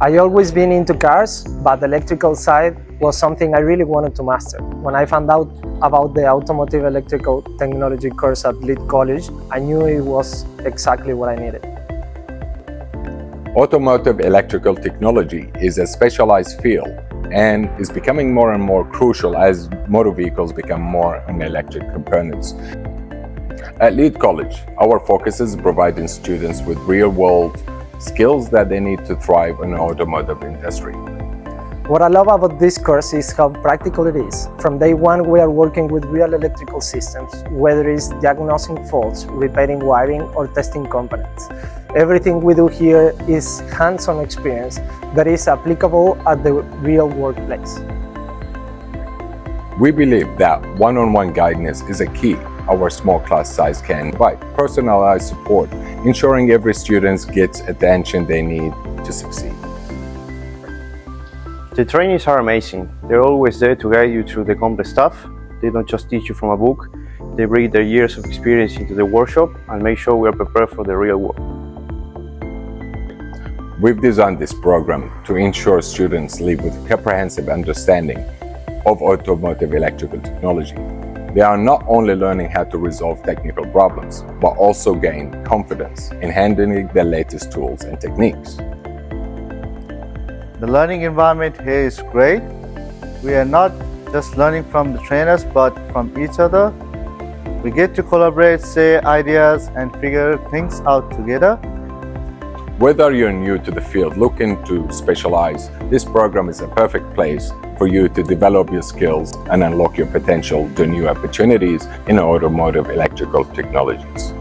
I always been into cars, but the electrical side was something I really wanted to master. When I found out about the Automotive Electrical Technology course at Leeds College, I knew it was exactly what I needed. Automotive Electrical Technology is a specialized field and is becoming more and more crucial as motor vehicles become more on electric components. At Leeds College, our focus is providing students with real-world skills that they need to thrive in the automotive industry. What I love about this course is how practical it is. From day one, we are working with real electrical systems, whether it's diagnosing faults, repairing wiring, or testing components. Everything we do here is hands-on experience that is applicable at the real workplace. We believe that one-on-one guidance is a key. Our small class size can provide personalized support, ensuring every student gets attention they need to succeed. The trainings are amazing. They're always there to guide you through the complex stuff. They don't just teach you from a book, they bring their years of experience into the workshop and make sure we are prepared for the real world. We've designed this program to ensure students live with a comprehensive understanding of automotive electrical technology. They are not only learning how to resolve technical problems, but also gain confidence in handling the latest tools and techniques. The learning environment here is great. We are not just learning from the trainers, but from each other. We get to collaborate, share ideas, and figure things out together. Whether you're new to the field looking to specialize, this program is a perfect place for you to develop your skills and unlock your potential to new opportunities in automotive electrical technologies.